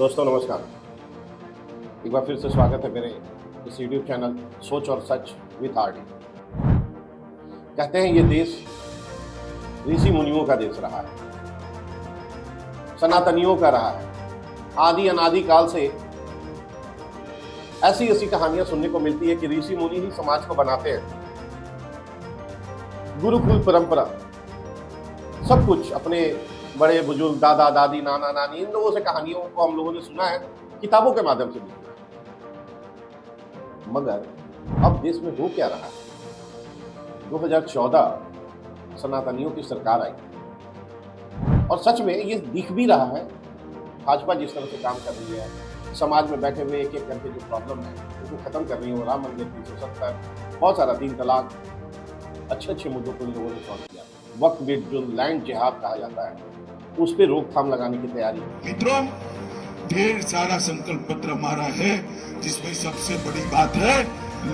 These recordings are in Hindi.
दोस्तों नमस्कार। एक बार फिर से स्वागत है मेरे इस यूट्यूब चैनल सोच और सच विद आरडी। कहते हैं ये देश ऋषि मुनियों का देश रहा है, सनातनियों का रहा है। आदि अनादि काल से ऐसी ऐसी कहानियां सुनने को मिलती है कि ऋषि मुनि ही समाज को बनाते हैं। गुरुकुल परंपरा सब कुछ अपने बड़े बुजुर्ग दादा दादी नाना नानी इन लोगों से कहानियों को हम लोगों ने सुना है, किताबों के माध्यम से भी सुना है। मगर अब देश में हो क्या रहा है? 2014 सनातनियों की सरकार आई और सच में ये दिख भी रहा है। भाजपा जिस तरह से काम कर रही है, समाज में बैठे हुए एक एक करके जो प्रॉब्लम है उसको खत्म कर रही है। राम मंदिर 370 बहुत सारा 3 तलाक, अच्छे मुद्दों को इन लोगों ने सॉल्व किया। वक्त बिट जो लैंड जिहाद कहा जाता है उस पर रोकथाम लगाने की तैयारी। मित्रों, ढेर सारा संकल्प पत्र हमारा है जिसमें सबसे बड़ी बात है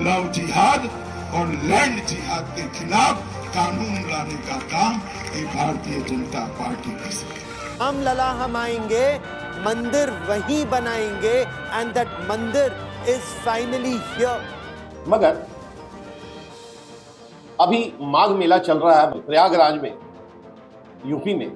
लव जिहाद और लैंड जिहाद के खिलाफ कानून लाने का काम ये भारतीय जनता पार्टी कर सके। हम लला हम आएंगे, मंदिर वहीं बनाएंगे एंड दैट मंदिर इज फाइनली हियर। मगर अभी माघ मेला चल रहा है प्रयागराज में, यूपी में।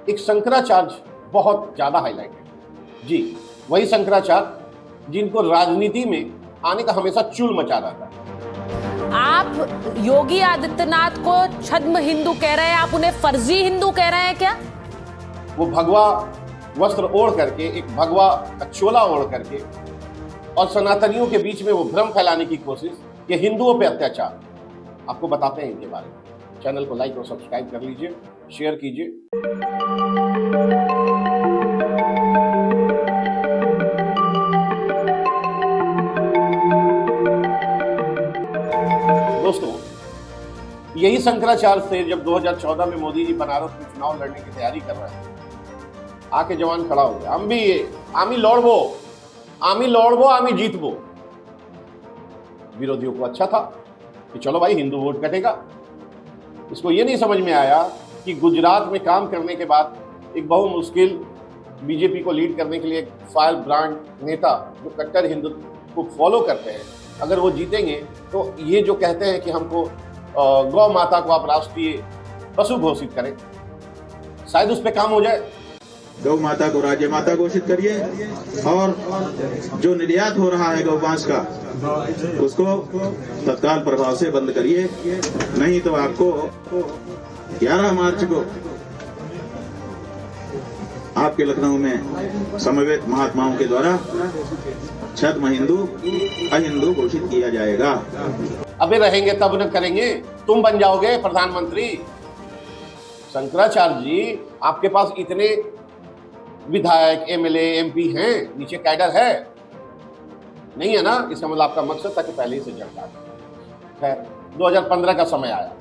एक शंकराचार्य बहुत ज्यादा हाईलाइट है जी, वही शंकराचार्य जिनको राजनीति में आने का हमेशा चूल मचा रहा था। आप योगी आदित्यनाथ को छद्म हिंदू कह रहे हैं, आप उन्हें फर्जी हिंदू कह रहे हैं क्या? वो भगवा वस्त्र ओढ़ करके, एक भगवा का चोला ओढ़ करके और सनातनियों के बीच में वो भ्रम फैलाने की कोशिश कि हिंदुओं पे अत्याचार। आपको बताते हैं इनके बारे में। चैनल को लाइक और सब्सक्राइब कर लीजिए, शेयर कीजिए। दोस्तों, यही शंकराचार्य से जब 2014 में मोदी जी बनारस में चुनाव लड़ने की तैयारी कर रहे हैं, आके जवान खड़ा हो गया, हम भी आमी लौड़बो, आमी जीतबो। विरोधियों को अच्छा था कि चलो भाई हिंदू वोट कटेगा। इसको ये नहीं समझ में आया कि गुजरात में काम करने के बाद एक बहुमुश्किल बीजेपी को लीड करने के लिए एक फायर ब्रांड नेता जो कट्टर हिंदुत्व को फॉलो करते हैं, अगर वो जीतेंगे तो ये जो कहते हैं कि हमको गौ माता को आप राष्ट्रीय पशु घोषित करें, शायद उस पर काम हो जाए। गौ माता को राज्य माता घोषित करिए और जो निर्यात हो रहा है गौ मांस का उसको तत्काल प्रभाव से बंद करिए, नहीं तो आपको 11 मार्च को आपके लखनऊ में समवेत महात्माओं के द्वारा छद्म हिंदू अहिंदू घोषित किया जाएगा। अबे रहेंगे तब न करेंगे, तुम बन जाओगे प्रधानमंत्री। शंकराचार्य जी, आपके पास इतने विधायक एमएलए एमपी हैं, नीचे कैडर है नहीं है ना? इसका मतलब आपका मकसद था कि पहले ही से जड़ डाल। खैर, 2015 का समय आया,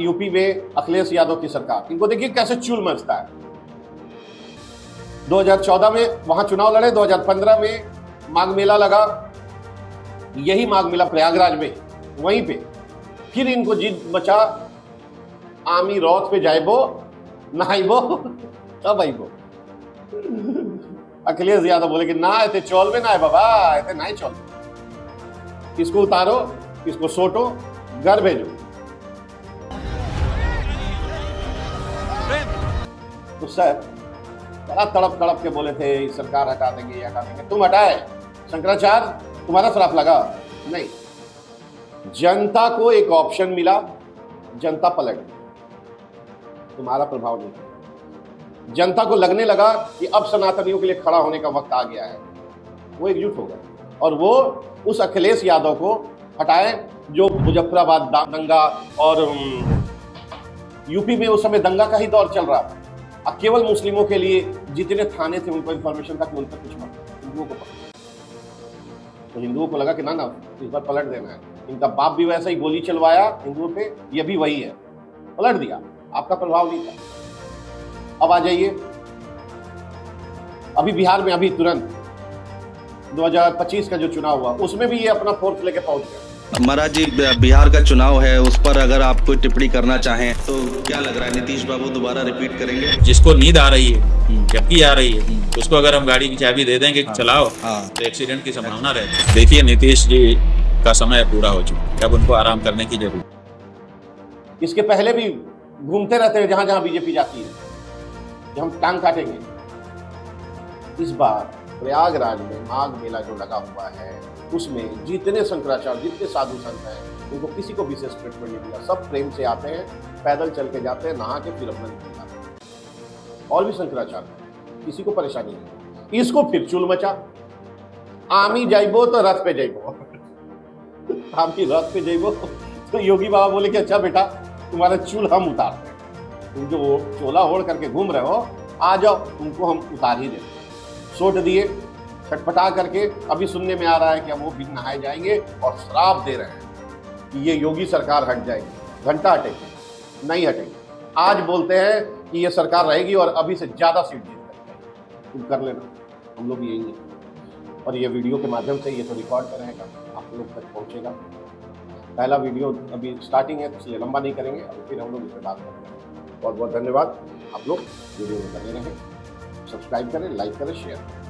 यूपी में अखिलेश यादव की सरकार। इनको देखिए कैसे चूल मचता है। 2014 में वहां चुनाव लड़े, 2015 में माघ मेला लगा, यही माघ मेला प्रयागराज में, वहीं पे फिर इनको जीत बचा। आमी रौत पे जाइबो नहाइबो तब आइबो। अखिलेश यादव बोले कि ना ऐसे चौल में ना है बाबा, ऐसे ना ही चौल। किसको उतारो, किसको सोटो, घर भेजो। तो सर बड़ा तड़प के बोले थे सरकार हटा देंगे, हटा देंगे। तुम हटाए शंकराचार्य, तुम्हारा श्राप लगा? नहीं, जनता को एक ऑप्शन मिला, जनता पलट गई, तुम्हारा प्रभाव नहीं। जनता को लगने लगा कि अब सनातनियों के लिए खड़ा होने का वक्त आ गया है। वो एकजुट हो गए और वो उस अखिलेश यादव को हटाए जो मुजफ्फराबाद दंगा और यूपी में उस समय दंगा का ही दौर चल रहा था। अब केवल मुस्लिमों के लिए जितने थाने थे उनको इंफॉर्मेशन था कि उन पर कुछ मत, हिंदुओं को पकड़। तो हिंदुओं को लगा कि ना इस बार पलट देना है। इनका बाप भी वैसा ही गोली चलवाया हिंदुओं पे, ये भी वही है, पलट दिया। आपका प्रभाव नहीं था। अब आ जाइए, अभी बिहार में अभी तुरंत 2025 का जो चुनाव हुआ उसमें भी ये अपना फोर्स लेके पहुंच गया। महाराज जी, बिहार का चुनाव है, उस पर अगर आप कोई टिप्पणी करना चाहें तो क्या लग रहा है, नीतीश बाबू दोबारा रिपीट करेंगे? जिसको नींद आ रही है, झपकी आ रही है, उसको अगर हम गाड़ी की चाबी दे देंगे कि चलाओ, तो एक्सीडेंट की संभावना रहती है। देखिए, नीतीश जी का समय पूरा हो चुका है, अब उनको आराम करने की जरूरत। इसके पहले भी घूमते रहते हैं जहां जहां बीजेपी जाती है कि हम टांग काटेंगे। इस बार प्रयागराज में माघ मेला जो लगा हुआ है, उसमें जितने शंकराचार्य, जितने साधु संत हैं, उनको किसी को विशेष ट्रीटमेंट नहीं मिला। सब प्रेम से आते हैं, पैदल चल के जाते हैं, नहा के फिर अपना निकल जाते हैं। और भी शंकराचार्य, किसी को परेशानी नहीं। इसको फिर चुल मचा, आमी जाइबो तो रथ पे जाइबो। आमी रथ पे जाइबो तो योगी बाबा बोले कि अच्छा बेटा, तुम्हारा चूल हम उतारते हैं, तुम जो चोला ओढ़ करके घूम रहे हो, आ जाओ, तुमको हम उतार ही देते। सोट दिए छटपटा करके। अभी सुनने में आ रहा है कि अब वो बिन नहाए जाएंगे और श्राप दे रहे हैं कि ये योगी सरकार हट जाएगी, घंटा हटेगी, नहीं हटेगी। आज बोलते हैं कि ये सरकार रहेगी और अभी से ज्यादा सीट जीत कर, तुम कर लेना, हम लोग यही हैं। और ये वीडियो के माध्यम से ये तो रिकॉर्ड रहेगा, आप लोग तक पहुंचेगा। पहला वीडियो अभी स्टार्टिंग है, इसलिए लंबा नहीं करेंगे, अब फिर हम लोग इस पर बात करेंगे। बहुत बहुत धन्यवाद। आप लोग वीडियो में बने रहें, सब्सक्राइब करें, लाइक करें, शेयर करें।